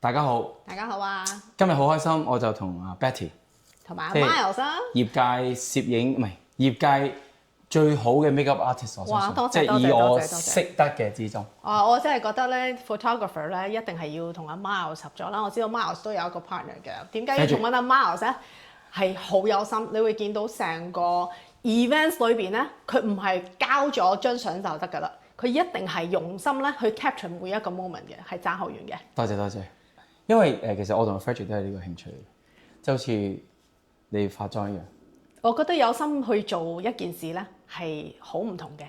大家好，大家好啊！今日好開心，我就同阿 Betty 同埋阿即係 Miles 啊，業界攝影唔係業界最好嘅 makeup artist，我相信，哇多謝即係以多謝我多謝識得嘅之中，我真係覺得咧，photographer 咧一定係要同阿 Miles 合作啦。我知道 Miles 都有一個 partner 嘅，點解要同揾阿 Miles 咧？係好有心，你會見到成個 events 裏邊咧，佢唔係交咗張相就得㗎啦，佢一定係用心咧去 capture 每一個 moment 嘅，係爭好遠嘅。多謝多謝。因為其實我同 Frederick 都係呢個興趣嘅，即係好似你化妝一樣。我覺得有心去做一件事咧係好唔同嘅，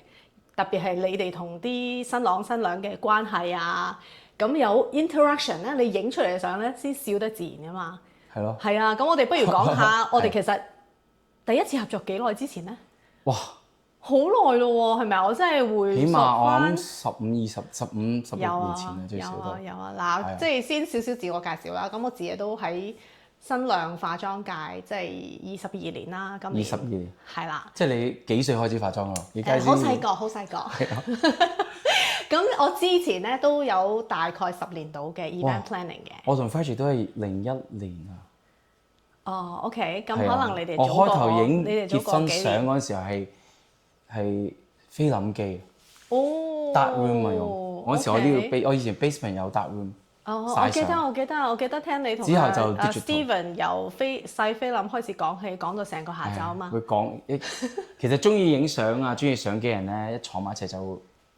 特別係你哋同啲新郎新娘嘅關係啊，咁有 interaction 咧，你影出嚟嘅相咧先笑得自然㗎嘛。係咯。係啊，咁我哋不如講下，我哋其實第一次合作幾耐之前咧？哇！好耐咯喎，係咪啊？我真係會起碼我諗15、20、15、16年前啊，最少都有啊嗱，即係先少少自我介紹啦。咁我自己都喺新娘化妝界，即係22年啦。今年22年係啦。即係你幾歲開始化妝啊？好細個，好細個。咁我之前咧都有大概10年到嘅 event planning 嘅。我同 Frederick 都係01年啊。哦，OK，咁可能你哋我開早過頭影你哋早結婚過幾年。相嗰陣時候係菲林機哦。dark room 啊用，嗰陣時我呢個我以前 basement 有 dark room。哦，曬相我記得聽你同之後就阿 digital Steven 由細菲林開始講起，講到成個下晝啊嘛。會講其實中意影相啊，中意相機人咧，一坐埋一齊就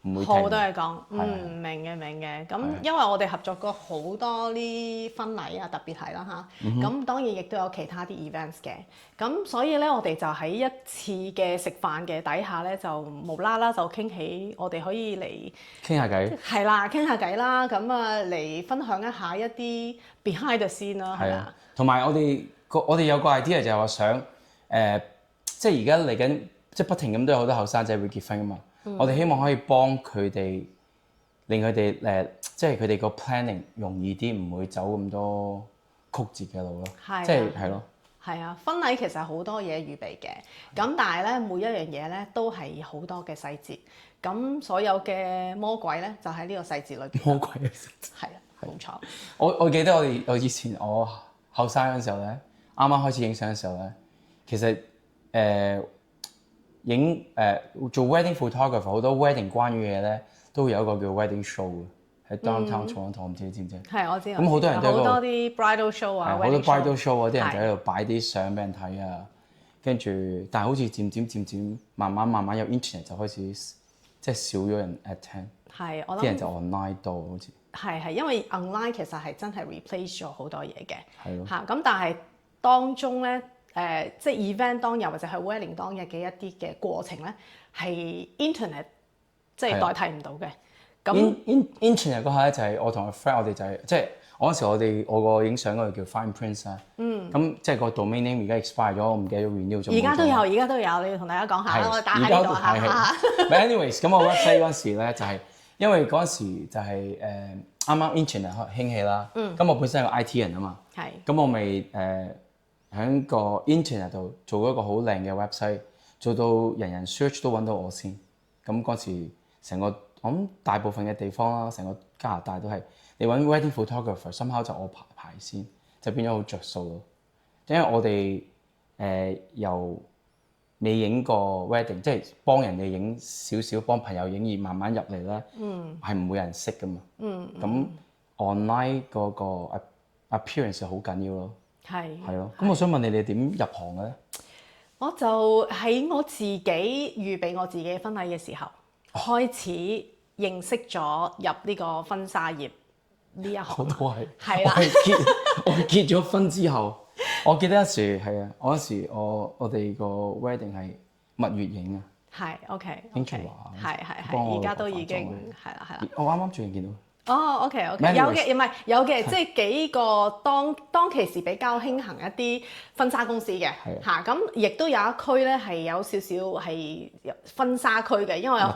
唔會停。好多嘢講，明嘅。咁因為我哋合作過好多啲婚禮啊，特別係啦嚇。咁當然亦都有其他啲 events 嘅。咁所以咧，我哋就喺一次嘅食飯嘅底下咧，就無啦啦就傾起，我哋可以嚟傾下偈。係啦，傾下偈啦。咁啊嚟分享一下一啲 behind the scene 啦，係啊。同埋我哋有個 idea 就係話想即係而家嚟緊，即係不停咁都有好多後生仔會結婚噶嘛。我哋希望可以幫佢哋，令佢哋即係佢哋個 planning 容易啲，唔會走咁多曲折嘅路咯。即係咯。係啊，婚禮其實好多嘢預備嘅，咁但係咧每一樣嘢咧都係好多嘅細節，咁所有嘅魔鬼咧就喺呢個細節裏邊。魔鬼嘅細節。係啊，冇錯。我記得我以前我後生嗰陣時候咧，啱啱開始影相嘅時候咧，其實做 wedding photographer 好多 wedding 關於嘅嘢咧，都會有一個叫 wedding show 嘅，喺 downtown Toronto，唔知你知唔知？係我知。咁好多人都好多啲 bridal show 啊，好多 bridal show 啊，啲人就喺度擺啲相俾人睇啊，跟住但係好似漸漸慢慢有 internet 就開始即係少咗人 attend，係我諗啲人就 online 多好似。係因為 online 其實係真係 replace 咗好多嘢嘅。係咯。嚇咁，但係當中咧。即係 event 當日或者係 wedding 當日嘅一啲嘅過程咧，係 internet 即係代替唔到嘅。咁 internet 嗰下咧就係我同個 friend，我哋就係即係嗰陣時我個影相嗰度叫 Fine Prince 啊。咁即係個 domain name 而家 expire 咗，我唔記得咗 renew 咗。而家都有，你要同大家講下啦，我打喺度嚇。But anyways，咁我 website 嗰陣時咧就係因為嗰陣時就係啱啱 internet 興起啦。咁我本身係個 IT 人啊嘛。係。咁我咪喺個 internet 度做一個好靚嘅 website， 做到人人 search 都揾到我先。咁嗰時成個我諗大部分嘅地方啦，成個加拿大都係你揾 wedding photographer，somehow 就我排先，就變咗好着數咯。因為我哋由未影過 wedding， 即係幫人哋影少少，幫朋友影而慢慢入嚟咧，係唔會有人識噶嘛。咁 online 嗰個 appearance 好緊要咯。係咯，咁我想問你哋點入行嘅咧？我就喺我自己預備我自己婚禮嘅時候，開始認識咗入呢個婚紗業呢一行。我都係。係啦。我結咗婚之後，我記得一時係啊，嗰時我哋個 wedding 係蜜月影啊。係 OK。英翠華。係，而家都已經係啦。我啱啱最近見到。哦，OK，有嘅，唔係有嘅，即係幾個當其時比較興行一啲婚紗公司嘅嚇，咁亦都有一區咧係有少少係婚紗區嘅，因為有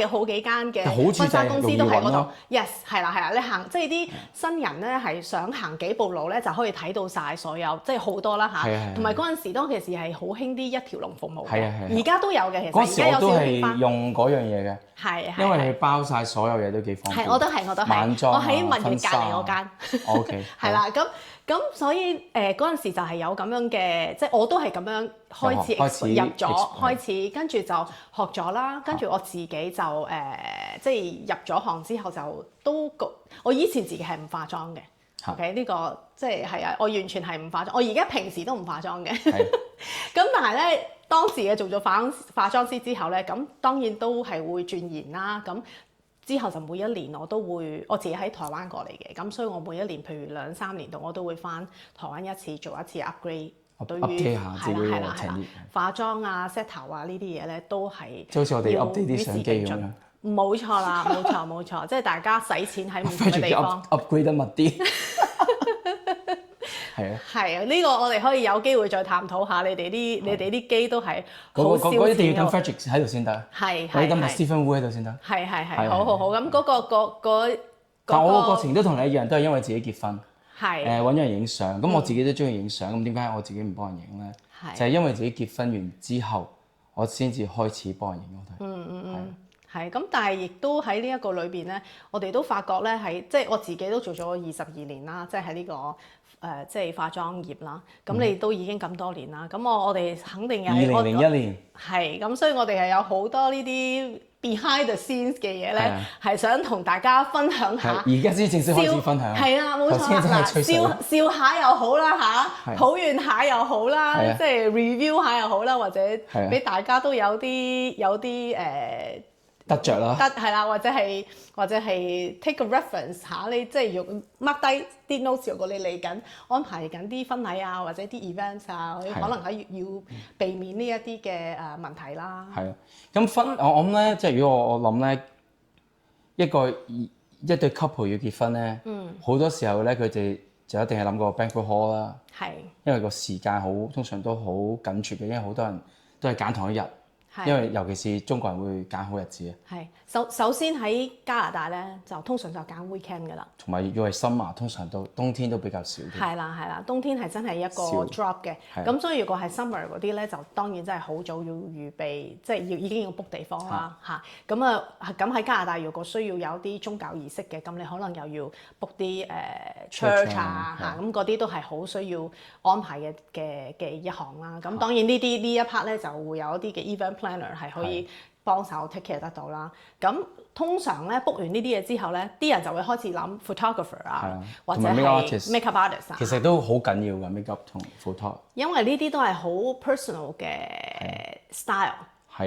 好幾間嘅婚紗公司都喺嗰度。Yes， 係啦，你行即係啲新人咧係想行幾步路咧就可以睇到晒所有，即係好多啦嚇。同埋嗰陣時當其時係好興啲一條龍服務嘅，而家都有嘅其實。嗰時我都係用嗰樣嘢嘅，因為佢包晒所有嘢都幾方便。係，我覺得我都係，晚裝我喺文苑隔離嗰間。OK，係啦，咁所以嗰陣時就係有咁樣嘅，即係我都係咁樣開始入咗，開始跟住就學咗啦，跟住我自己就即係入咗行之後就都我以前自己係唔化妝嘅。OK， 呢個即係啊，我完全係唔化妝，我而家平時都唔化妝嘅。咁但係咧，當時嘅做咗化妝師之後咧，咁當然都係會鑽研啦。咁之後就每一年我都會，我自己喺台灣過嚟嘅，咁所以我每一年譬如2-3年度我都會翻台灣一次做一次 upgrade。對於係啦，化妝啊、set 頭啊呢啲嘢咧都係即好似我哋 update 啲相機咁樣。冇錯啦，冇錯，即係大家使錢喺唔同嘅地方 upgrade 得密啲。係啊，係啊，呢個我哋可以有機會再探討下。你哋啲機都係好燒錢嗰一定要等 Frederick 喺度先得，係等埋 Stephen Wu 喺度先得。係，好。咁嗰但我個過程都同你一樣，都係因為自己結婚，係揾咗人影相。咁我自己都中意影相，咁點解我自己唔幫人影咧？就係因為自己結婚完之後，我先至開始幫人影我睇。係咁，但係亦都喺呢一個裏邊咧，我哋都發覺咧，即係我自己都做咗22年啦，即係喺呢個即係化妝業啦。咁你都已經咁多年啦，咁我哋肯定有2001年係咁，所以我哋係有好多呢啲 behind the scenes 嘅嘢咧，係想同大家分享下。而家先正式開始分享。係啊，冇錯啦，笑下又好啦嚇，抱怨下又好啦，即係 review 下又好啦，或者俾大家都有啲得着啦，係啦，或者係 take a reference 下你，即係用 mark 低啲 notes，如果你嚟緊安排緊啲婚禮啊，或者啲 events 啊，可能係要避免呢一啲嘅問題啦。係啊，咁我諗咧，即係如果我諗咧，一對 couple 要結婚咧，好多時候咧佢哋就一定係諗個 banquet hall 啦，因為個時間通常都好緊絀嘅，因為好多人都係揀同一日。因為尤其是中國人會揀好日子啊。係首先喺加拿大咧，就通常就揀 weekend 㗎啦。同埋要係 summer，通常都冬天都比較少啲。係啦，冬天係真係一個 drop 嘅。咁所以如果係 summer 嗰啲咧，就當然真係好早要預備，即係已經要 book 地方啦嚇。咁喺加拿大如果需要有啲宗教儀式嘅，咁你可能又要 book 啲church 啊嚇，咁嗰啲都係好需要安排嘅一項啦。咁當然呢一 part 咧就會有一啲嘅 event planner 係可以幫手 take care 得到啦。咁通常咧 book 完呢啲嘢之後咧，啲人就會開始諗 photographer 啊，或者係 makeup artist 啊。其實都好緊要㗎 makeup 同 photo。因為呢啲都係好 personal 嘅 style，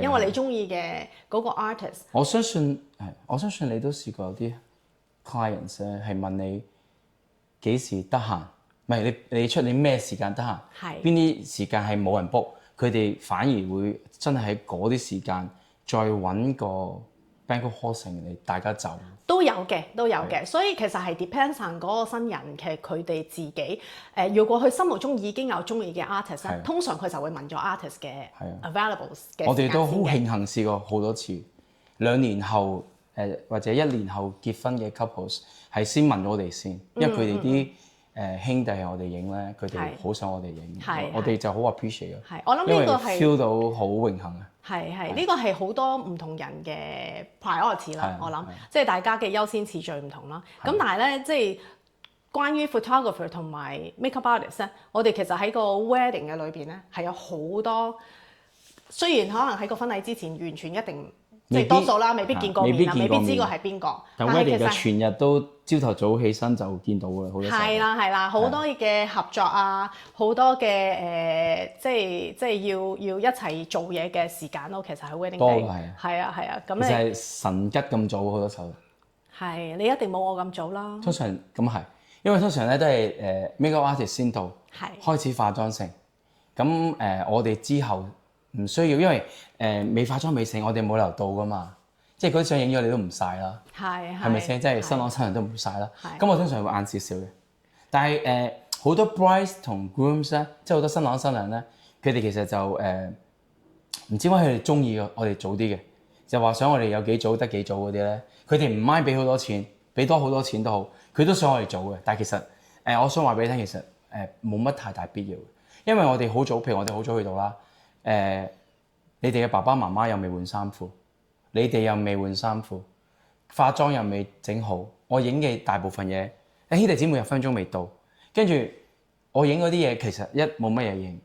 因為你中意嘅嗰個 artist。我相信你都試過有啲 clients 咧係問你幾時得閒，唔係你出你咩時間得閒，邊啲時間係冇人 book。佢哋反而會真係喺嗰啲時間再揾個 banquet hall 嚟大家走。都有嘅，所以其實係 depends on 嗰個新人嘅佢哋自己。如果佢心目中已經有中意嘅 artist 咧，通常佢就會問咗 artist 嘅 available 嘅。我哋都好慶幸試過好多次，2年後或者1年後結婚嘅 couples 係先問咗我哋先，因為佢哋啲兄弟係我哋影咧，佢哋好想我哋影，我哋就好 appreciate 嘅。我諗呢個係 feel 到好榮幸啊！呢個係好多唔同人嘅 priority 啦，我諗即係大家嘅優先次序唔同啦。咁但係咧，即係關於 photographer 同埋 makeup artist 咧，我哋其實喺個 wedding 嘅裏邊咧係有好多，雖然可能喺個婚禮之前完全一定即係多數啦，未必見過面啦，未必知個係邊個。但 wedding 嘅全日都朝頭早起身就見到㗎啦，好多時候。係啦，好多嘅合作啊，好多嘅即係要一齊做嘢嘅時間咯。其實喺 wedding day 係啊，咁其實係神吉咁早好多時候。係，你一定冇我咁早啦。通常咁係，因為通常咧都係makeup artist 先到，開始化妝成。咁我哋之後唔需要，因為未化妝未成，我哋冇理由到噶嘛。即係嗰啲相影咗你都唔曬啦，係咪先？即係新郎新娘都唔會曬啦。咁我通常會晏少少嘅。但係好多 brides 同 grooms 咧，即係好多新郎新娘咧，佢哋其實就唔知點解佢哋中意我哋早啲嘅，就話想我哋有幾早得幾早嗰啲咧。佢哋唔 mind 俾好多錢，俾多好多錢都好，佢都想我哋早嘅。但係其實我想話俾你聽，其實冇乜太大必要嘅，因為我哋好早，譬如我哋好早去到啦。你哋嘅爸爸媽媽又未換衫褲，你哋又未換衫褲，化妝又未整好，我影嘅大部分嘢，兄弟姊妹10分鐘未到，跟住我影嗰啲嘢其實冇乜嘢影，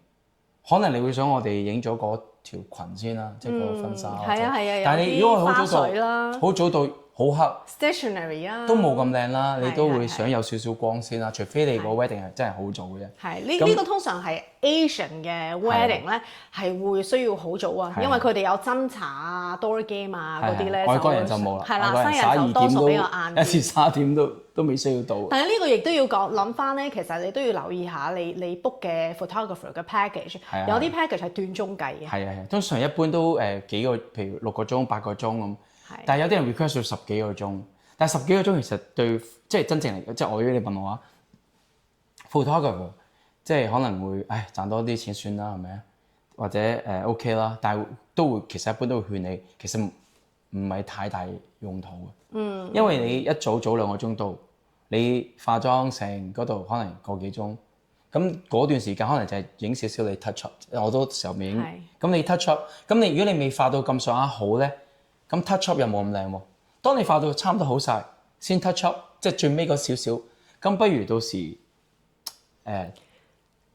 可能你會想我哋影咗嗰條裙先啦，即係嗰個婚紗。係啊係啊，但係你如果花水啦，好早到好黑 stationary 啊，都冇咁靚啦，你都會想有少少光先啦，除非你個 wedding 係真係好早嘅啫。係呢個通常係 Asian 嘅 wedding 咧，係會需要好早啊，因為佢哋有斟茶啊、door game 啊嗰啲咧，外國人就冇啦，係啦，外國人西人就多數比較晏，有時12點都未需要到。但係呢個亦都要諗翻咧，其實你都要留意下你 book 嘅 photographer 嘅 package，有啲 package 係斷鐘計嘅。係，通常一般都幾個，譬如6個鐘、8個鐘咁。但係有啲人 request 要10幾個鐘，但係10幾個鐘其實對即係真正嚟，即係我如果你問我話 photographer 即係可能會賺多啲錢算啦，係咪啊？或者OK 啦，但係都會其實一般都會勸你，其實唔係太大用途嘅。因為你一早2個鐘到，你化妝成嗰度可能個幾鐘，咁嗰段時間可能就係影少少你 touch up，我都時候未影。咁你 touch up，咁你如果你未化到咁上下好咧，咁 touch up 又冇咁靚喎。當你化到差唔多好晒，先 touch up，即係最尾嗰少少，咁不如到時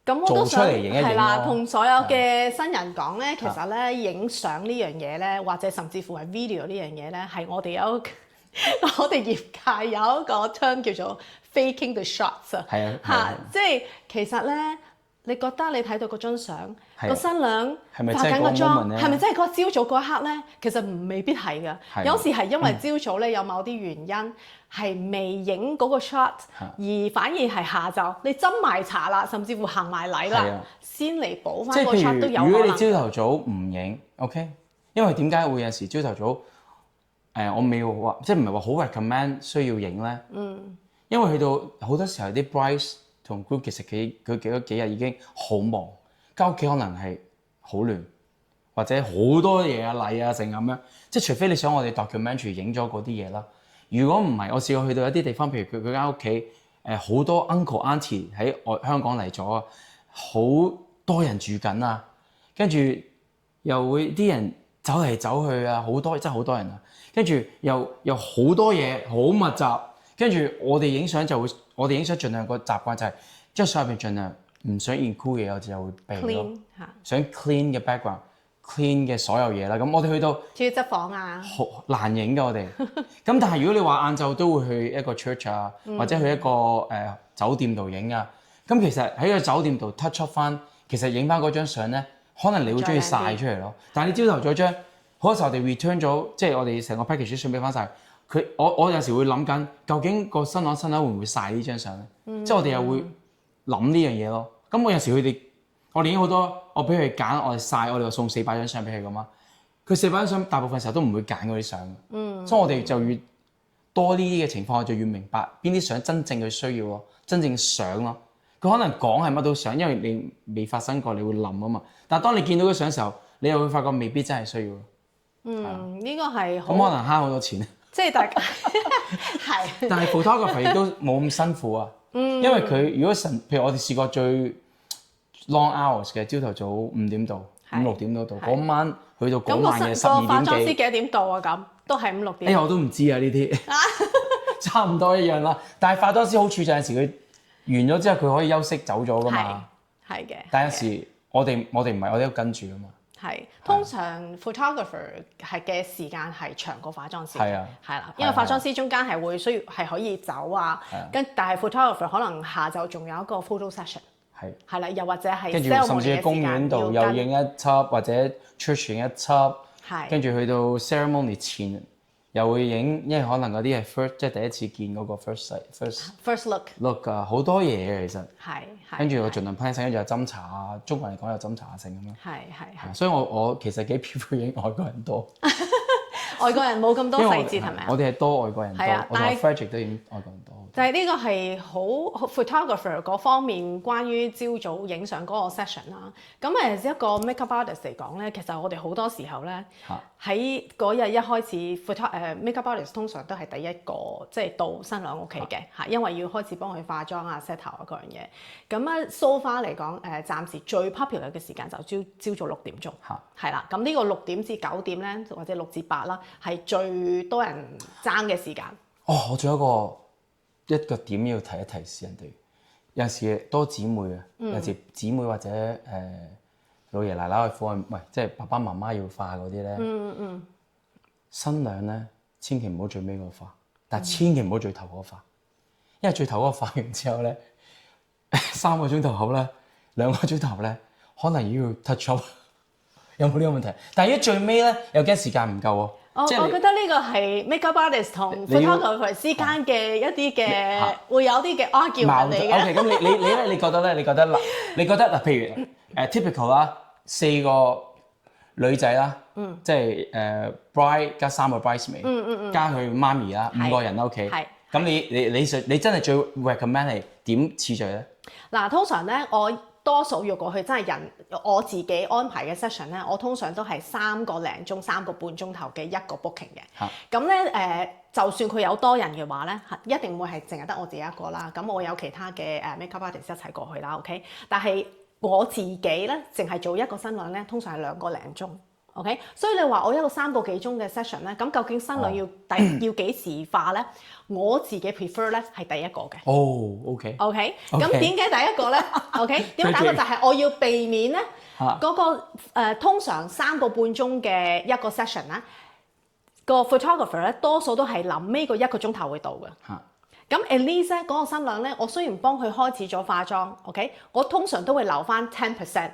咁我都想係啦，同所有嘅新人講咧，其實咧影相呢樣嘢咧，或者甚至乎係 video 呢樣嘢咧，係我哋我哋業界有一個 term 叫做 faking the shots 啊。係啊，即係其實咧，你覺得你睇到嗰張相，個新娘係咪化緊個妝，係咪真係嗰朝早嗰一刻咧？其實未必係㗎，有時係因為朝早咧有某啲原因係未影嗰個 shot，而反而係下晝你斟埋茶啦，甚至乎行埋禮啦，先嚟補翻個 shot 都有可能。如果你朝頭早唔影 ，OK， 因為點解會有時朝頭早我未話即係唔係話好 recommend 需要影咧？因為去到好多時候啲 bride 同 group 其實佢幾日已經好忙，間屋企可能係好亂，或者好多嘢啊禮啊成咁樣，即係除非你想我哋 documentary 影咗嗰啲嘢啦。如果唔係，我試過去到一啲地方，譬如佢間屋企好多 uncle auntie 喺香港嚟咗，好多人住緊啊，跟住又會啲人走嚟走去啊，真係好多人啊，跟住又好多嘢好密集，跟住我哋影相我哋影相盡量個習慣就係將相入邊盡量唔想 include 嘢，我哋就會避咯，想 clean 嘅 background。clean 嘅所有嘢啦，咁我哋去到仲要執房啊，好難影㗎我哋。咁但係如果你話晏晝都會去一個 church 啊，或者去一個酒店度影啊，咁其實喺個酒店度 touch up 翻，其實影翻嗰張相咧，可能你會中意晒出嚟咯。但係你朝頭早張，好多時候我哋 return 咗，即係我哋成個 package 送俾翻晒佢。我有時會諗緊，究竟個新郎新娘會唔會晒呢張相咧？即係我哋又會諗呢樣嘢咯。咁我有時佢哋。我哋已經好多，我俾佢揀，我哋晒，我哋話送400張相俾佢咁嘛。佢400張相大部分時候都唔會揀嗰啲相，所以我哋就越多呢啲嘅情況，我就越明白邊啲相真正佢需要咯，真正想咯。佢可能講係乜都想，因為你未發生過，你會諗啊嘛。但係當你見到嗰相嘅時候，你又會發覺未必真係需要咯。呢個係咁可能慳好多錢。即係大家係。但係 photographer 亦都冇咁辛苦啊，因為佢如果譬如我哋試過最 long hours 嘅，朝頭早5點到5、6點都到，嗰晚去到嗰晚嘅12點幾。咁個化妝師幾點到啊？咁都係5、6點。我都唔知啊呢啲，差唔多一樣啦。但係化妝師好處就有陣時佢完咗之後佢可以休息走咗噶嘛。係嘅。但有時我哋唔係，我哋都跟住噶嘛。係，通常 photographer 嘅時間係長過化妝師。係啊。係啦，因為化妝師中間係會需要係可以走啊，但係 photographer 可能下晝仲有一個 photo session。係啦，又或者係跟住甚至喺公園度又影一輯，或者 church 影一輯，跟住去到 ceremony 前又會影，因為可能嗰啲係 first 即係第一次見嗰個 first look 啊，好多嘢嘅其實。跟住我盡量 plan 晒，跟住有斟茶啊，中國人嚟講有斟茶性咁樣。係。所以我其實幾 prefer 影外國人多。外國人冇咁多細節係咪啊？我哋係多外國人多，我同 Frederick 都影外國人多好多。就係呢個係好 photographer 嗰方面關於朝早影相嗰個 session 啦。咁一個 makeup artist 嚟講咧，其實我哋好多時候咧喺嗰日一開始 makeup artist 通常都係第一個即係到新娘屋企嘅嚇，因為要開始幫佢化妝啊、set 頭啊嗰樣嘢。咁so far嚟講暫時最 popular 嘅時間就朝早6點鐘係啦。咁呢個6點至9點咧，或者6至8啦，係最多人爭嘅時間。我仲有一個點要提一提示人哋，有陣時多姊妹啊，有陣時姊妹或者老爺奶奶去婦人，即係爸爸媽媽要化嗰啲咧。新娘咧千祈唔好最尾嗰個化，但係千祈唔好最頭嗰個化，因為最頭嗰個化完之後咧，3個鐘頭後咧，2個鐘頭後咧，可能要 touch up， 有冇呢個問題？但係如果最尾咧，又驚時間唔夠喎。我覺得呢個係 makeup artist 同 photographer 之間嘅一啲嘅會有啲嘅 argument 嚟嘅。OK， 咁你咧？你覺得咧？你覺得嗱，譬如typical 啦，4個女仔啦，即係bride 加3個 bridesmaid，加佢媽咪啦，5個人啦 OK。咁你真係最 recommend 係點次序咧？嗱，通常咧我多數若過去真係我自己安排嘅 session 咧，我通常都係3個零鐘、3個半鐘頭嘅一個 booking 嘅。咁咧就算佢有多人嘅話咧，一定會係淨係得我自己一個啦。咁我有其他嘅makeup artist 一齊過去啦 ，OK。但係我自己咧，淨係做一個新娘咧，通常係2個零鐘。OK，所以你話我一個3個幾鐘嘅 session 咧，咁究竟新娘要幾時化咧？我自己 prefer 咧係第一個嘅。OK。咁點解第一個咧？OK， 點解第一個就係我要避免咧嗰個通常3個半鐘嘅一個 session 咧，個 photographer 咧多數都係臨尾個1個鐘頭會到嘅。咁 at least 咧嗰個新娘咧，我雖然幫佢開始咗化妝 ，OK， 我通常都會留翻 10%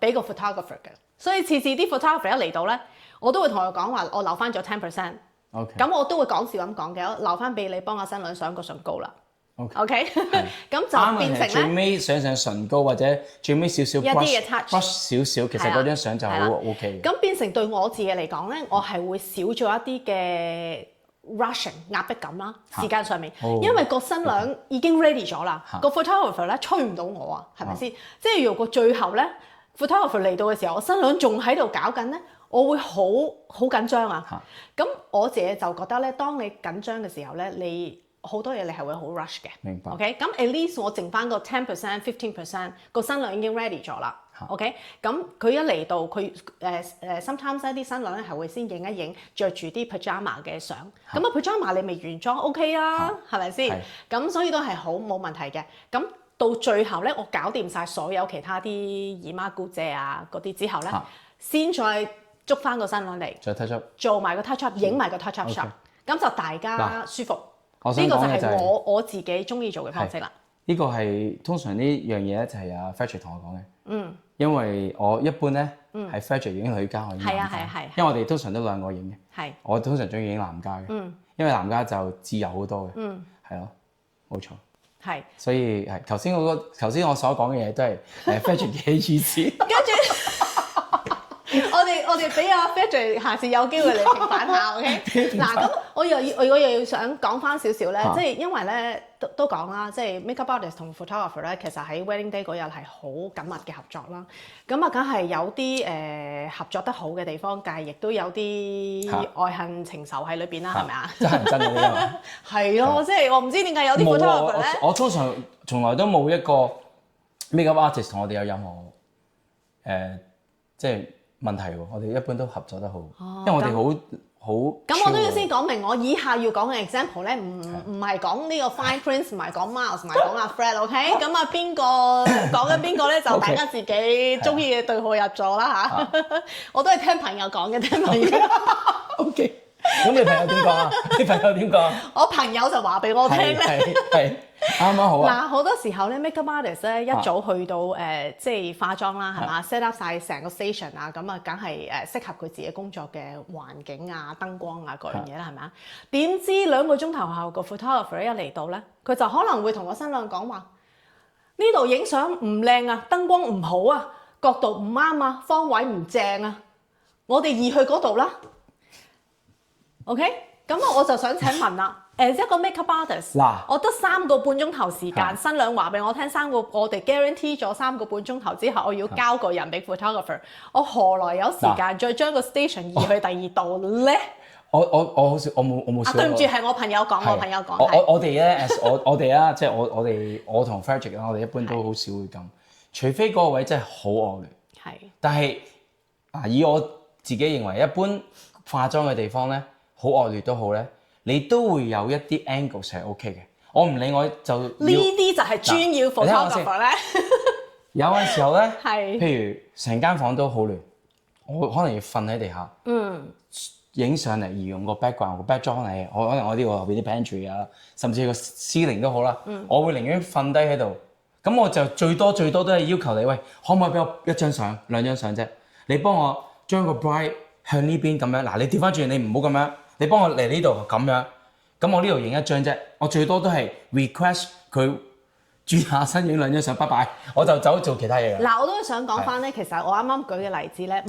俾個 photographer 嘅。所以次啲 photographer 一嚟到咧，我都會同佢講話，我留翻咗 10%。咁我都會講笑咁講嘅，我留翻俾你幫阿新娘上個唇膏啦。OK， 咁就變成咧最尾上唇膏或者最尾少少一啲嘅 touch， 少少，其實嗰張相就好 OK 嘅。咁變成對我自己嚟講咧，我係會少咗一啲嘅 rushing 壓迫感啦，時間上面，因為個新娘已經 ready 咗啦，個 photographer 咧催唔到我啊，係咪先？即係如果最後咧 photographer 嚟到嘅時候，我新娘仲喺度搞緊咧，我會好緊張啊。咁我自己就覺得咧，當你緊張嘅時候咧，你好多嘢你係會好 rush 嘅。明白。OK， 咁 at least 我剩翻個 10%、15%，個新娘已經 ready 咗啦。OK， 咁佢一嚟到，佢sometimes 啲新娘咧係會先影一影着住啲 pajama 嘅相。咁啊 pajama 你未完妝 OK 啊，係咪先？咁所以都係好冇問題嘅。咁到最後咧，我搞掂晒所有其他啲姨媽姑姐啊嗰啲之後咧，先再捉翻個新娘嚟，再 touch up， 做埋個 touch up， 影埋個 touch up shot， 咁就大家舒服。呢個就係我自己中意做嘅方式啦。呢個係通常呢樣嘢咧，就係阿 Frederick 同我講嘅。因為我一般咧係 Frederick 影女家，我影男家。因為我哋通常都2個影嘅。我通常中意影男家嘅，因為男家就自由好多嘅。係咯，冇錯。所以係頭先我所講嘅嘢都係Frederick 嘅意思。跟住我哋俾阿 Frederick 下次有機會嚟平反下 ，OK？ 嗱，咁我又要想講翻少少咧，即係因為咧都講啦，即係 makeup artist 同 photographer 咧，其實喺 wedding day 嗰日係好緊密嘅合作啦。咁啊，梗係有啲合作得好嘅地方，但係亦都有啲愛恨情仇喺裏邊啦，係咪啊？真係真嘅呢個係咯，即係我唔知點解有啲 photographer 咧，我通常從來都冇一個 makeup artist 同我哋有任何即係問題喎。我哋一般都合作得好，因為我哋好。咁我都要先講明，我以下要講嘅 example 咧，唔係講呢個 Fine Prince， 唔係講 Miles， 唔係講阿 Fred，OK？ 咁啊邊個講緊邊個咧？就大家自己中意嘅對號入座啦嚇。我都係聽朋友講嘅，聽朋友。OK。咁你朋友點講啊？你朋友點講？我朋友就話俾我聽咧，係啱啱好啊！嗱，好多時候咧 ，makeup artist 咧一早去到即係化妝啦，係嘛 set up 晒成個 station 啊，咁啊，梗係適合佢自己工作嘅環境啊、燈光啊嗰樣嘢啦，係咪啊？點知2個鐘頭後個 photographer 一嚟到咧，佢就可能會同個新娘講話：呢度影相唔靚啊，燈光唔好啊，角度唔啱啊，方位唔正啊，我哋移去嗰度啦。OK， 咁我就想請問啦，一個 makeup artist，嗱我得3個半鐘頭時間，新娘話俾我聽我哋 guarantee 咗3個半鐘頭之後，我要交個人俾 photographer，我何來有時間再將個 station 移去第二度咧？我好少，我冇試過。對唔住，係我朋友講，我朋友講。我哋咧，我哋啊，即係我同 Frederick 啦，我哋一般都好少會咁，除非嗰個位真係好惡劣。係。但係以我自己認為，一般化妝嘅地方咧，好惡劣都好咧，你都會有一啲 angle 係 OK 嘅。我唔理我就呢啲就係專要 photographer 咧。有陣時候咧，係。譬如成間房都好亂，我可能要瞓喺地下。影上嚟而用個 background 個 background 嚟，可能我呢個後邊啲 pantry 啊，甚至個 ceiling 都好啦。我會寧願瞓低喺度，咁我就最多都係要求你，喂，可唔可以俾我1張相、2張相啫？你幫我將個 bright 向呢邊咁樣，嗱你調翻轉，你唔好咁樣，你幫我嚟呢度咁樣，咁我呢度影1張啫，我最多都係 request 佢轉下身影2張相，拜拜，我就走做其他嘢。嗱，我都想講翻咧，其實我啱啱舉嘅例子咧，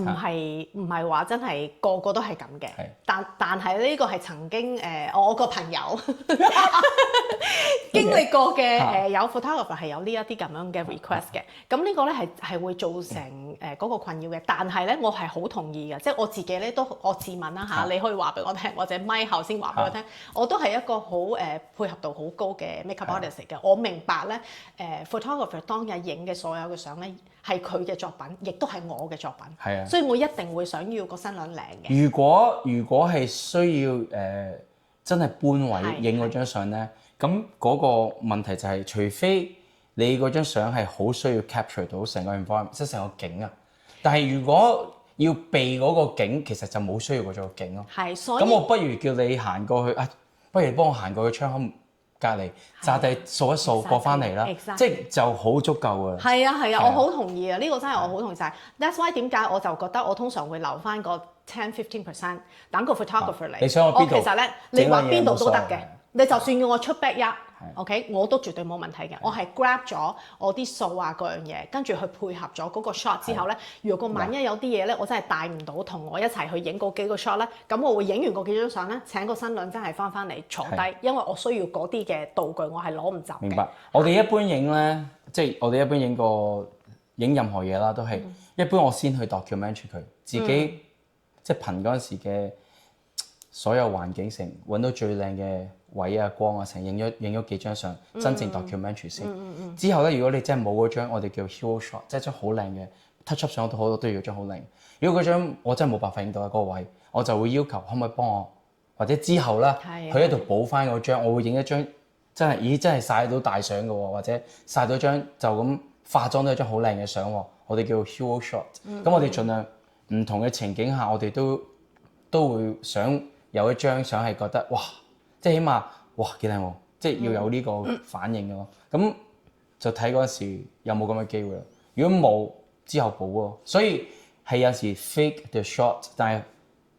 唔係話真係個個都係咁嘅，但係呢個係曾經我個朋友經歷過嘅有 photographer 係有呢一啲咁樣嘅 request 嘅，咁呢個咧係會造成嗰個困擾嘅，但係咧我係好同意嘅，即係我自己咧都我自問啦嚇，你可以話俾我聽，或者咪後先話俾我聽，我都係一個好配合度好高嘅 makeup artist 嚟嘅，我明白咧。photographer 當日影嘅所有嘅相咧，係佢嘅作品，亦都係我嘅作品。係啊，所以我一定會想要個新娘靚嘅。如果係需要真係搬位影嗰張相咧，咁嗰個問題就係，除非你嗰張相係好需要 capture 到成個 environment，即係成個景啊。但係如果要避嗰個景，其實就冇需要嗰個景咯。係，所以咁我不如叫你行過去啊，不如幫我行過去窗口隔離，揸地掃一掃過翻嚟啦，即係就好足夠㗎啦。係啊，我好同意啊，呢個真係我好同意晒。That's why 點解我就覺得我通常會留翻個10-15%，等個 photographer 嚟。你想我邊度？其實咧，你話邊度都得嘅。你就算要我出 backyard，OK，我都絕對冇問題嘅。我係 grab 咗我啲數啊嗰樣嘢，跟住去配合咗嗰個 shot 之後咧，如果萬一有啲嘢咧，我真係帶唔到，同我一齊去影嗰幾個 shot 咧，咁我會影完嗰幾張相咧，請個新娘真係翻嚟坐低，因為我需要嗰啲嘅道具，我係攞唔走嘅。明白。我哋一般影咧，即係我哋一般影任何嘢啦，都係一般我先去 document 佢，自己即係憑嗰陣時嘅所有環境成揾到最靚嘅位啊光啊成影咗幾張相，真正 documentary 先。之後咧，如果你真係冇嗰張我哋叫 hero shot，即係張好靚嘅 touch up 相都好多都要張好靚。如果嗰張我真係冇辦法影到嗰個位，我就會要求可唔可以幫我，或者之後啦，佢喺度補翻嗰張，我會影一張真係曬到大相嘅喎，或者曬到張就咁化妝都係一張好靚嘅相喎。我哋叫 hero shot。咁我哋盡量唔同嘅情景下，我哋都會想有一張相係覺得哇！即係起碼哇幾靚喎！即係要有呢個反應嘅咯。咁就睇嗰陣時有冇咁嘅機會啦。如果冇，之後補咯。所以係有時 fake the shot， 但係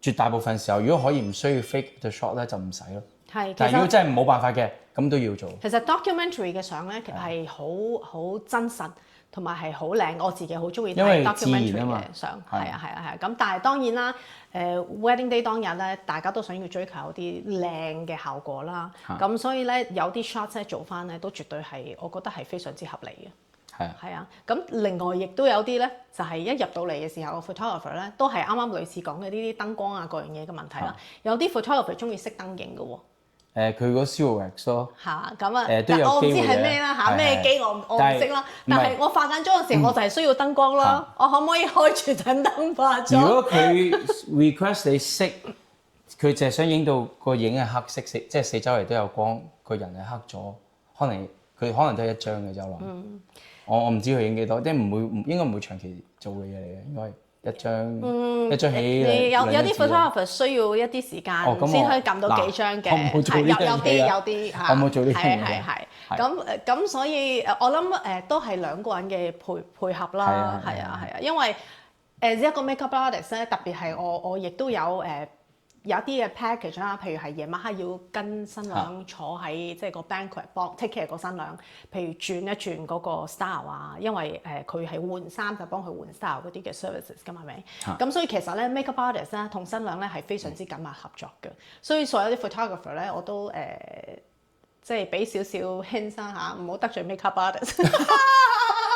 絕大部分時候，如果可以唔需要 fake the shot 咧，就唔使咯。係，但係如果真係冇辦法嘅，咁都要做。其實 documentary 嘅相咧，其實係好真實。同埋係好靚，我自己好中意睇 documentary 嘅相，係啊。咁但係當然啦，wedding day 當日咧，大家都想要追求啲靚嘅效果啦。咁所以咧，有啲 shots 咧做翻咧，都絕對係我覺得係非常之合理嘅。係啊。咁另外亦都有啲咧，就係一入到嚟嘅時候，個 photographer 咧都係啱啱類似講嘅呢啲燈光啊各樣嘢嘅問題啦。有啲 photographer 中意熄燈影嘅喎。佢嗰 Silhouette 咯咁啊，但我唔知係咩啦咩機我唔識啦。但係我化緊妝嘅時候，我就係需要燈光啦。我可唔可以開住盞燈化妝？如果佢 request 你熄，佢淨係想影到個影係黑色，即係四周圍都有光，個人係黑咗，佢可能都係一張嘅就諗。我唔知佢影幾多，即係應該唔會長期做嘅嘢嚟嘅，應該。一張起有啲 photographer 需要一啲時間先可以撳到幾張嘅，有啲嚇，我冇做呢啲嘢。係咁所以我諗都係兩個人嘅配合啦，係啊，因為一個 makeup artist 咧，特別係我亦都有有啲嘅 package 啦，譬如係夜晚黑要跟新娘坐喺即係個 banquet 幫 take care 個新娘，譬如轉一轉嗰個 style 啊，因為佢係換衫就幫佢換 style 嗰啲嘅 services 㗎嘛，係咪？咁所以其實咧 makeup artist 咧同新娘咧係非常之緊密合作嘅，所以所有啲 photographer 咧我都即係俾少少 hint 啦嚇，唔好得罪 makeup artist。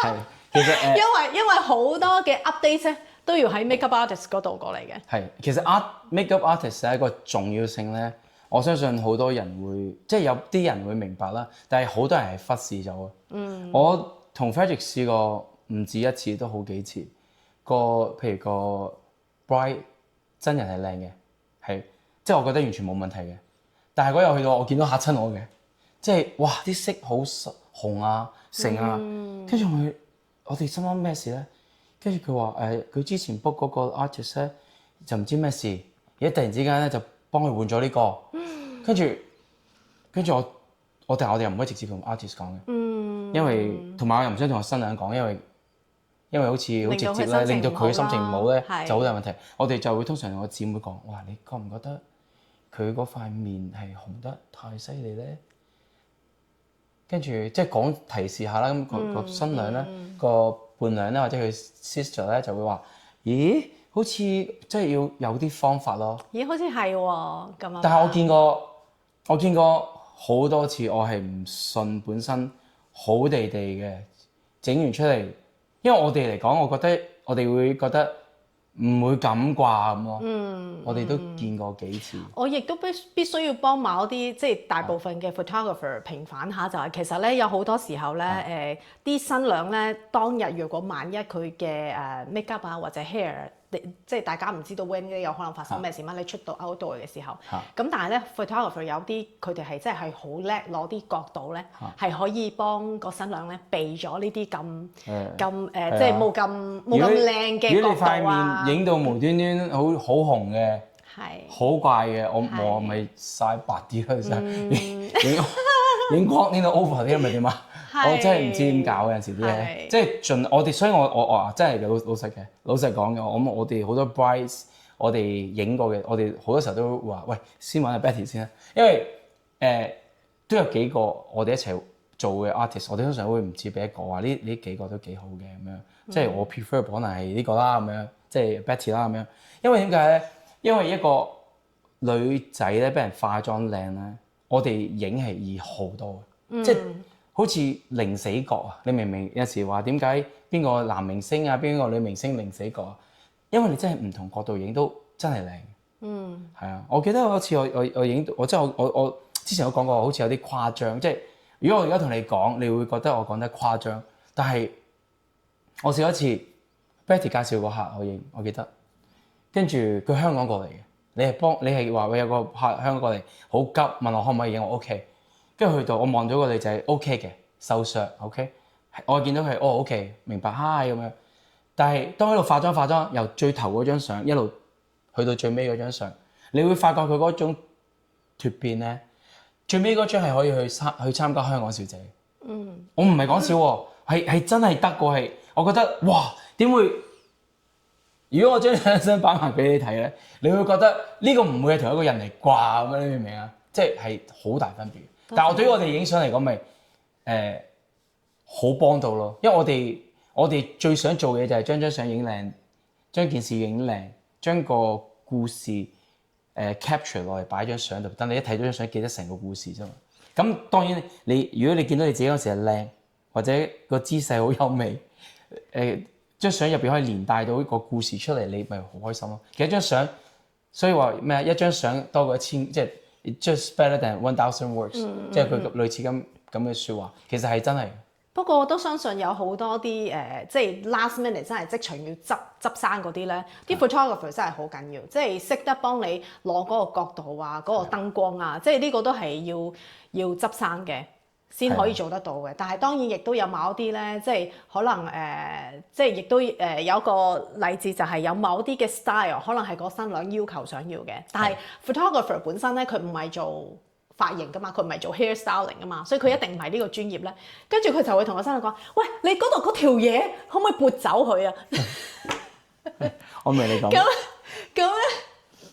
係，其實因為好多嘅 update 咧都要喺 makeup artist 嗰度過嚟嘅。係，其實 makeup artist 係一個重要性咧，我相信好多人會，即係有啲人會明白啦，但係好多人係忽視咗嘅。我同 Frederick 試過唔止一次，都好幾次。譬如個 bride 真人係靚嘅，係即係我覺得完全冇問題嘅。但係嗰日去到，我見到嚇親我嘅，即係哇啲色好紅啊、成啊，跟住我哋心諗咩事咧？跟住佢話佢之前 book 嗰個 artist 咧就唔知咩事，而家突然之間咧就幫佢換咗呢個，跟住但係我哋又唔可以直接同 artist 講嘅，因為同埋我又唔想同我新娘講，因為好似好直接咧，令到佢心情唔好咧就好大問題。我哋就會通常同我姊妹講：哇，你覺唔覺得佢嗰塊面係紅得太犀利咧？跟住即係講提示下啦，咁個新娘咧個伴娘咧或者佢 sister 咧就會話：咦，好似即係要有啲方法咯。咦，好似係喎咁啊！但係我見過好多次，我係唔信本身好地地嘅整完出嚟，因為我哋嚟講，我覺得我哋會覺得唔會咁啩咁咯。我哋都見過幾次。我亦都必須要幫某啲即係大部分嘅 photographer 平反下，就係其實咧有好多時候咧啲新娘咧當日如果萬一佢嘅makeup 啊或者 hair， 即係大家唔知道 when 有可能發生咩事嘛，你出到 outdoor 嘅時候，咁但係咧 photographer 有啲佢哋係真係好叻攞啲角度咧，係可以幫個新娘咧避咗呢啲咁即係冇咁靚嘅角度啊。如果你塊面影到無端端好紅嘅，好怪嘅，我咪曬白啲咯，其實影光影到 over 啲咪點啊？我真係唔知點搞，有陣時啲嘢，即係盡我哋，所以我真係老實講嘅，我哋好多 brides， 我哋影過嘅，我哋好多時候都話：喂，先揾阿 Betty 先啦，因為都有幾個我哋一齊做嘅 artist， 我哋通常會唔止俾一個話呢幾個都幾好嘅咁樣，即係我 prefer 可能係呢個啦咁樣，即係 Betty 啦咁樣，因為點解咧？因為一個女仔咧俾人化妝靚咧，我哋影係易好多嘅，即係。好似零死角啊！你明唔明？有時話點解邊個男明星啊，邊個女明星零死角啊？因為你真係唔同角度影都真係靚。係啊！我記得有一次我影到，我之前都講過，好似有啲誇張。即係如果我而家同你講，你會覺得我講得誇張。但係我試過一次 ，Betty 介紹個客我影，我記得。跟住佢香港過嚟嘅，你係話有個客香港過嚟，好急問我可唔可以影，我 OK。跟住去到，我望到個女仔 OK 嘅，瘦削 OK， 我見到佢OK， 明白 hi 咁樣。但係當喺度化妝，由最頭嗰張相一路去到最尾嗰張相，你會發覺佢嗰種脫變咧，最尾嗰張係可以去參加香港小姐。我唔係講笑喎，係真係得喎，係我覺得哇點會？如果我將兩張擺埋俾你睇咧，你會覺得呢個唔會係同一個人嚟啩咁樣，你明唔明啊？即係好大分別。但係我對於我哋影相嚟講，咪好幫到咯，因為我哋最想做嘅就係將張相影靚，將件事影靚，將個故事capture 落嚟擺張相度，等你一睇到張相記得成個故事啫嘛。咁當然如果你見到你自己嗰時係靚，或者個姿勢好優美，張相入邊可以連帶到一個故事出嚟，你咪好開心咯。其實張相，所以話咩一張相多過1000，即係。Just better than 1000 words，即係佢類似咁嘅説話，其實係真係。不過我都相信有好多啲即係 last minute 真係即場要執生嗰啲咧，啲 photographer 真係好緊要，即係識得幫你攞嗰個角度啊，嗰個燈光啊，即係呢個都係要執生嘅。先可以做得到嘅，但係當然亦都有某啲咧，即係可能即係亦都有一個例子就係有某啲嘅 style， 可能係個新娘要求想要嘅，但係 photographer 本身咧佢唔係做髮型噶嘛，佢唔係做 hair styling 噶嘛，所以佢一定唔係呢個專業咧。跟住佢就會同個新娘講：喂，你嗰度嗰條嘢可唔可以撥走佢啊？我明你講。咁咧，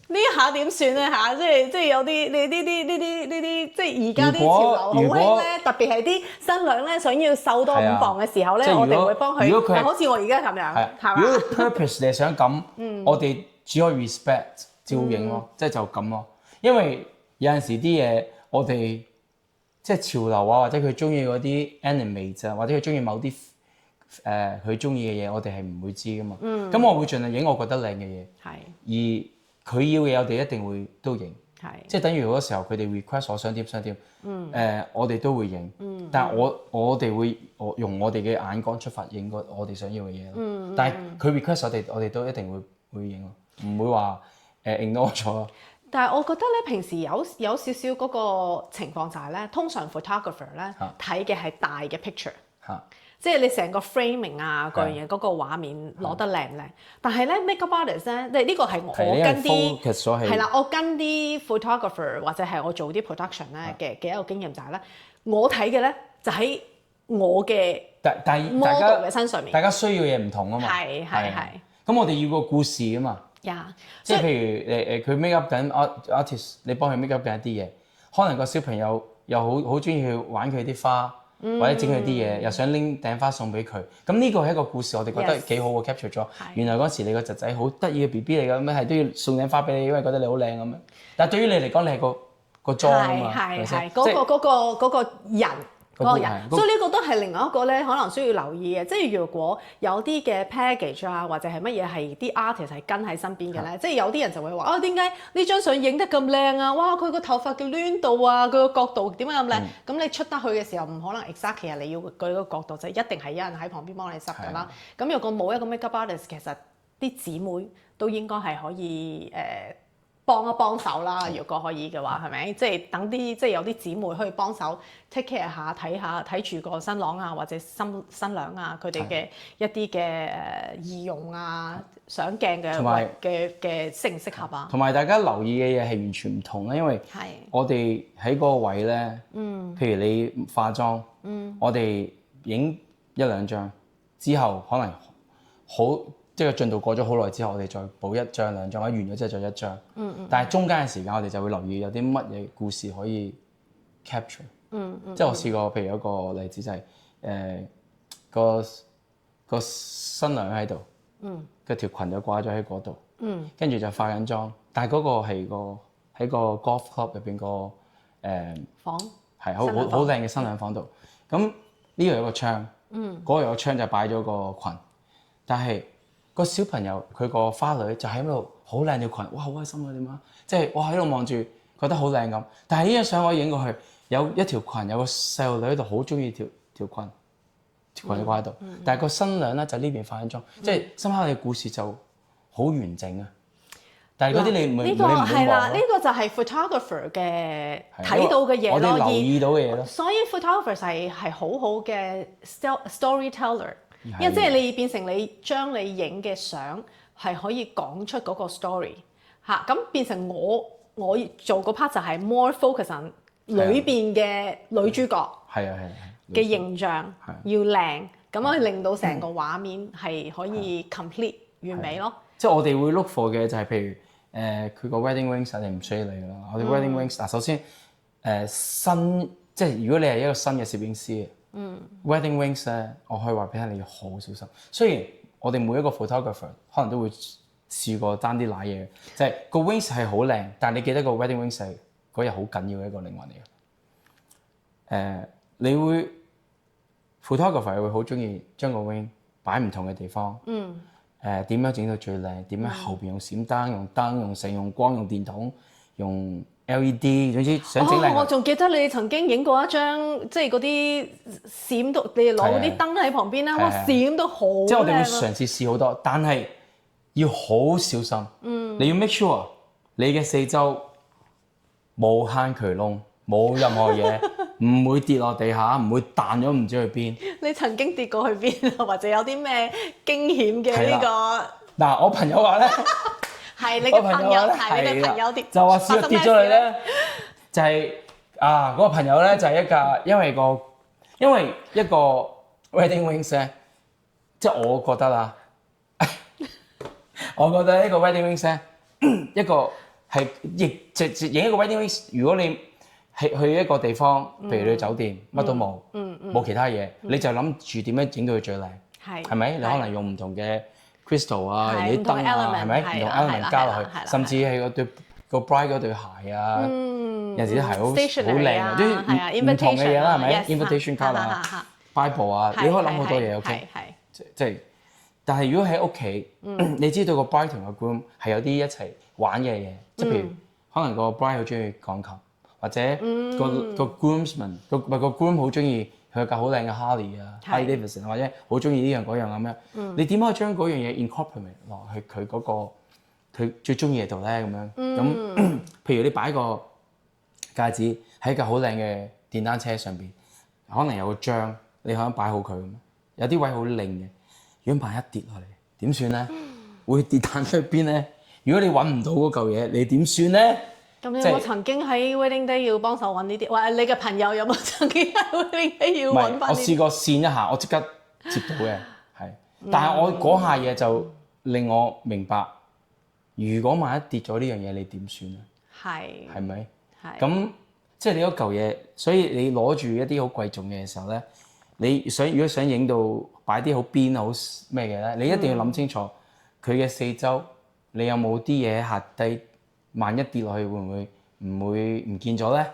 呢下點算咧嚇？即係有啲呢啲即係而家啲潮流好興咧，特別係啲新娘咧想要瘦多5磅嘅時候咧，我哋會幫佢。但好似我而家咁樣，係嘛？如果 purpose 你係想咁，我哋只可以 respect 照影咯，即係就咁咯。因為有陣時啲嘢我哋即係潮流啊，或者佢中意嗰啲 anime 啊，或者佢中意某啲佢中意嘅嘢，我哋係唔會知噶嘛。咁我會盡量影我覺得靚嘅嘢。係。而佢要嘅嘢，我哋一定會都影。係。即係等於好多時候佢哋 request 我想點，我哋都會影。但係我哋會用我哋嘅眼光出發影我哋想要嘅嘢咯。但係佢 request 我哋都一定會影咯，唔會話ignore 咗咯。但係我覺得咧，平時有少少嗰個情況就係咧，通常 photographer 咧睇嘅係大嘅 picture，即係你成個 framing 啊嗰樣嘢嗰個畫面攞得靚唔靚。但係咧 makeup artist 咧，呢個係我跟啲係啦，我跟啲 photographer 或者係我做啲 production 咧嘅一個經驗就係咧，我睇嘅咧就喺我嘅 model 嘅身上面。大家需要嘅嘢唔同啊嘛。係。咁我哋要個故事啊嘛。即係譬如佢 make up 緊 artist， 你幫佢 make up 緊一啲嘢，可能個小朋友又好中意去玩佢啲花，或者整佢啲嘢，又想拎頂花送俾佢。咁呢個係一個故事，我哋覺得幾好喎 capture 咗。原來嗰時你個侄仔好得意嘅 BB 嚟㗎，咁係都要送頂花俾你，因為覺得你好靚咁樣。但係對於你嚟講，你係個妝啊嘛，係嗰個人。嗰個人，所以呢個都係另外一個咧，可能需要留意嘅。即係如果有啲嘅 package 啊，或者係乜嘢係啲 artist 係跟喺身邊嘅咧，即係有啲人就會話啊，點解呢張相影得咁靚啊？哇，佢個頭髮嘅攣度啊，佢個角度點解咁靚？咁你出得去嘅時候，唔可能 exactly 係你要佢個角度，就一定係有人喺旁邊幫你執㗎啦。咁如果冇一個 makeup artist，其實啲姊妹都應該係可以幫一幫手啦，如果可以嘅話，係咪？即係等啲即係有啲姊妹可以幫手 take care 下，睇住個新郎啊，或者新娘啊，佢哋嘅一啲嘅儀容啊、上鏡嘅適唔適合啊？同埋大家留意嘅嘢係完全唔同啦，因為我哋喺嗰個位咧，譬如你化妝，我哋影1-2張之後，可能好。即係個進度過咗好耐之後，我哋再補1張2張，或者完咗之後再1張。但係中間嘅時間，我哋就會留意有啲乜嘢故事可以 capture。即係我試過，譬如有一個例子就係個新娘喺度，個條裙就掛咗喺嗰度，跟住就化緊妝。但係嗰個係喺個 golf club 入邊個房，係好靚嘅新娘房度。咁呢度有個窗，嗰度有個窗就擺咗個裙，但係個小朋友佢個花女就喺度好靚條裙，哇好開心啊點啊！即係哇喺度望住覺得好靚咁。但係呢張相我影過去，有一條裙，有個細路女喺度好中意條裙就掛喺度。但係個新娘咧就呢邊化緊妝，即係深刻嘅故事就好完整啊！但係嗰啲你唔會望咯。係啦，呢個就係 photographer 嘅睇到嘅嘢咯，我哋留意到嘅嘢咯。所以 photographer 係好好嘅 storyteller。因為即係你變成你將你影嘅相係可以講出嗰個 story 嚇，咁變成我做個 part 就係 more focus on 裏邊嘅女主角嘅形象要靚，咁可以令到成個畫面係可以 complete 完美咯。即係我哋會 look for 嘅就係譬如佢個 wedding wings 你唔需要理㗎啦。我哋 wedding wings 嗱首先新即係如果你係一個新嘅攝影師。wedding wings 咧，我可以話俾你聽，你要好小心。雖然我哋每一個 photographer 可能都會試過爭啲瀨嘢，就係個 wings 係好靚，但係你記得個 wedding wings 係嗰日好緊要嘅一個靈魂嚟嘅。你會 photographer 會好中意將個 wing 擺唔同嘅地方。點樣整到最靚？點樣後邊用閃燈、用燈、用成用光、用電筒、用 LED， 總之想整靚。我仲記得你曾經影過一張，即係嗰啲閃到，你攞嗰啲燈喺旁邊啦，哇閃到好靚。即係我哋會嘗試試好多，但係要好小心。你要 make sure 你嘅四周冇坑渠窿，冇任何嘢，唔會跌落地下，唔會彈咗唔知去邊。你曾經跌過去邊啊？或者有啲咩驚險嘅呢個？嗱，我朋友話咧。係你嘅朋友，係你嘅朋友跌，就話試過跌咗嚟咧，就係嗰個朋友咧就係因為一個 wedding wings 咧，即係我覺得啦，我覺得一個 wedding wings 咧，一個係亦直影一個 wedding ring。如果你係去一個地方，譬如你去酒店，乜都冇，冇其他嘢，你就諗住點樣影到佢最靚，係咪？你可能用唔同嘅 crystal 啊，人哋啲燈啊，係咪？唔同 element 加落去，甚至係個 bride 嗰對鞋啊，有時啲鞋好靚啊，啲唔同嘅嘢啦，係咪 ？invitation card 啊 ，Bible 啊，你可以諗好多嘢，OK？即係，但係如果喺屋企，你知道個 bride 同個 groom 係有啲一齊玩嘅嘢，即係譬如可能個 bride 好中意鋼琴，或者個 groomsman 個 groom 好中意佢有架好靚嘅 Harley Davidson， 或者好中意呢樣嗰樣咁樣，你點可以將嗰樣嘢 incorporate 落去佢嗰個佢最中意嘅度咧？咁樣咁，譬如你擺個戒指喺架好靚嘅電單車上邊，可能有個章，你可能擺好佢咁，有啲位好靚嘅。如果萬一跌落嚟，點算咧？會跌彈出去邊咧？如果你揾唔到嗰嚿嘢，你點算咧？咁你有冇曾經喺 wedding day 要幫手揾呢啲？或者你嘅朋友有冇曾經喺 wedding day 要揾翻？我試過線一下，我即刻接到嘅，係。但係我嗰下嘢就令我明白，如果萬一跌咗呢樣嘢，你點算咧？係咪？咁即係你嗰嚿嘢，所以你攞住一啲好貴重嘅時候咧，如果想影到擺啲好邊好咩嘅咧，你一定要諗清楚佢嘅四周，你有冇啲嘢下低？萬一跌落去會唔會唔見咗咧？